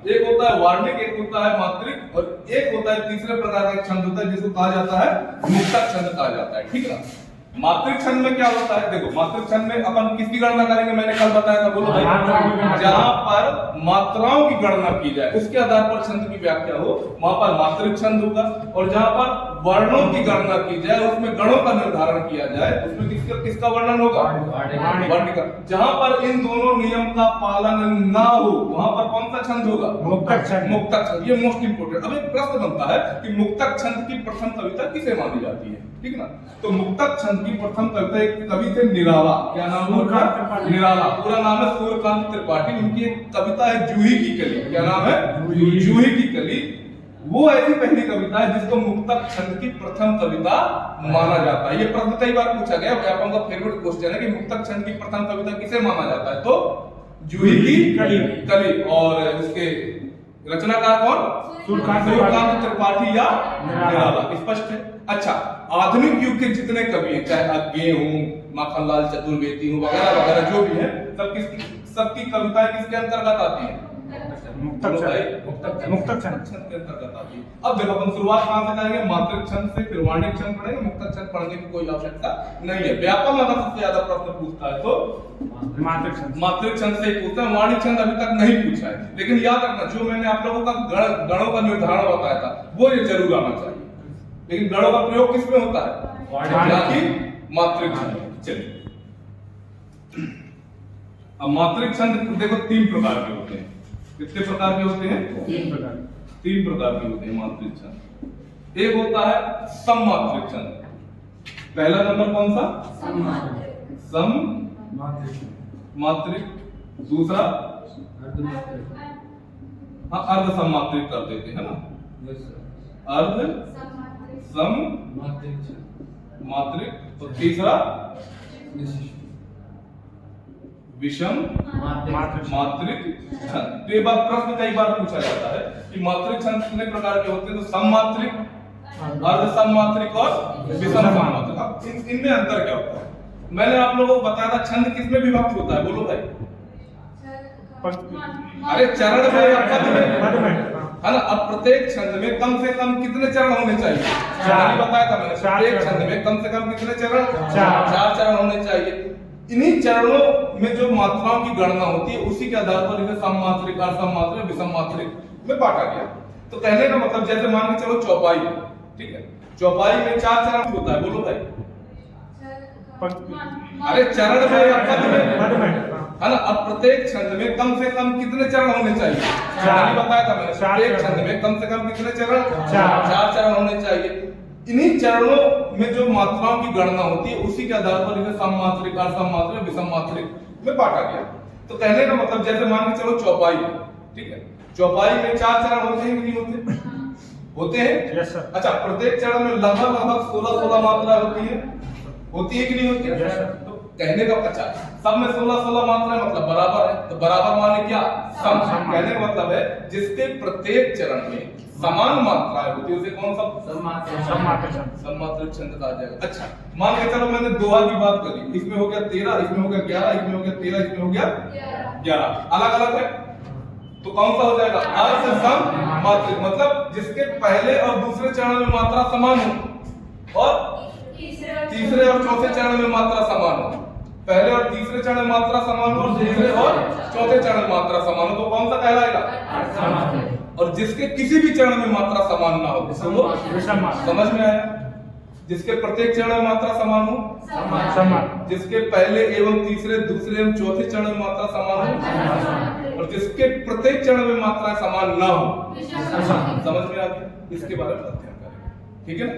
एक होता है वार्णिक, एक होता है मात्रिक, और एक होता है तीसरे प्रकार का छंद होता है जिसको कहा जाता है मुक्तक छंद कहा जाता है। ठीक है ना। मात्रिक छंद में क्या होता है, देखो मात्रिक छंद में अपन किसकी गणना करेंगे, मैंने कल बताया था, बोलो भाई। जहां पर मात्राओं की गणना की जाए उसके आधार पर छंद की व्याख्या हो वहां पर मात्रिक छंद होगा, और जहां पर वर्णों की गणना की जाए उसमें गणों का निर्धारण किया जाए उसमें किसका वर्णन होगा, वर्णिक का। जहां पर इन दोनों नियम का पालन ना हो वहां पर कौन सा छंद होगा, मुक्तक छंद। मुक्तक छंद, ये मोस्ट इंपोर्टेंट। अब एक प्रश्न बनता है कि मुक्तक छंद की प्रथम कविता किसे मानी जाती है, ठीक ना। तो मुक्तक छंद की प्रथम कविता एक कवि थे निराला, क्या नाम है उनका, निराला, पूरा नाम है सूर्यकांत त्रिपाठी। उनकी एक कविता है जूही की कली, क्या नाम है, जूही की कली। वो ऐसी पहली कविता है जिसको मुक्तक छंद की प्रथम कविता माना जाता है। ये प्रश्न कई बार पूछा गया, व्यापकों का फेवरेट क्वेश्चन है कि मुक्तक छंद की प्रथम कविता किसे माना जाता है, तो जूही की कली। और इसके रचनाकार कौन, सूर्यकांत त्रिपाठी या निराला, स्पष्ट है। अच्छा, आधुनिक युग के जितने कवि हैं, चाहे अज्ञेय हो, माखनलाल चतुर्वेदी हो, वगैरह वगैरह जो भी है, सबकी कविताएं किसके अंतर्गत आती है, मुक्तक छंद के अंतर्गत आती है। अब देखो अपन शुरुआत कहां से करेंगे, मात्रिक छंद से, फिर वार्णिक छंद पढ़ेंगे, मुक्तक छंद पढ़ने की कोई आवश्यकता नहीं है। व्यापक अगर सबसे ज्यादा प्रश्न पूछता है तो मात्रिक छंद से ही पूछता है, वार्णिक छंद अभी तक नहीं पूछा है। लेकिन याद रखना, जो मैंने आप लोगों का गणों का निर्धारण बताया था वो ये जरूर आना चाहिए। लेकिन गणों का प्रयोग किसमें होता है, मात्रिक छंद। चलिए, अब मात्रिक छंद देखो तीन प्रकार के होते हैं। कितने प्रकार के होते हैं, तीन प्रकार के होते हैं मात्रिक छंद। एक होता है सममात्रिक छंद। पहला नंबर कौन सा, सममात्रिक। दूसरा अर्ध सममात्रिक कर देते हैं ना, अर्ध सम मात्रिक। और तीसरा विषम मात्रिक छंद। तो ये बात प्रश्न कई बार पूछा जाता है कि मात्रिक छंद कितने प्रकार के होते हैं, तो सममात्रिक, अर्ध सममात्रिक और विषम सममात्रिक। इनमें अंतर क्या होता है, मैंने आप लोगों को बताया था छंद किसमें विभक्त होता है, बोलो भाई। अरे चरण में या पद में, है ना। अब प्रत्येक छंद में कम से कम कितने चरण होने चाहिए, बताया था मैंने। प्रत्येक छंद में कम से कम कितने चरण, 4 चरण होने चाहिए। इन्हीं चरणों में जो मात्राओं की गणना होती है उसी के आधार पर इसे सममात्रिक, अर्धसममात्रिक, विषममात्रिक में बांटा गया। तो कहने का मतलब, जैसे मान के चलो चौपाई, ठीक है, चौपाई में 4 चरण होता है, बोलो भाई। अरे चरण में या पद में, है ना। अब प्रत्येक छंद में कम से कम कितने चरण होने चाहिए, बताया था मैंने। प्रत्येक छंद में कम से कम कितने चरण, 4 चरण होने चाहिए। इन्हीं चरणों में जो मात्राओं की गणना होती है उसी के आधार पर इसे सममात्रिक, अर्धसममात्रिक, विषममात्रिक में बांटा गया। तो कहने का मतलब, जैसे मान के चलो चौपाई, ठीक है, चौपाई में 4 चरण होते हैं कि नहीं होते, होते हैं। अच्छा, प्रत्येक चरण में लगभग 16 मात्रा होती है कि नहीं होती है। तो कहने का, अच्छा सब में 16 मात्रा मतलब बराबर है, तो बराबर माने क्या, सम। कहने का मतलब है जिसके प्रत्येक चरण में समान मात्राएं होती है उसे कौन सा, सममात्रिक छंद कहा जाएगा। अच्छा, मान के चलो मैंने दोहा की बात करी, इसमें हो गया 13, इसमें हो गया 11, इसमें हो गया 13, इसमें हो गया 11, अलग अलग है, तो कौन सा हो जाएगा, अर्ध सममात्रिक। मतलब जिसके पहले और दूसरे चरण में मात्रा समान हो और तीसरे और चौथे चरण में मात्रा समान हो। पहले और तीसरे चरण में मात्रा समान हो और दूसरे और चौथे चरण में मात्रा समान हो, तो कौन सा कहलाएगा। और जिसके किसी भी चरण में मात्रा समान ना हो तो वो समझ में आया। जिसके प्रत्येक चरण में मात्रा समान हो, जिसके पहले एवं तीसरे, दूसरे एवं चौथे चरण में मात्रा समान हो, और जिसके प्रत्येक चरण में मात्रा समान ना हो, समझ में आ गया। इसके बारे में अध्ययन करेंगे, ठीक है ना।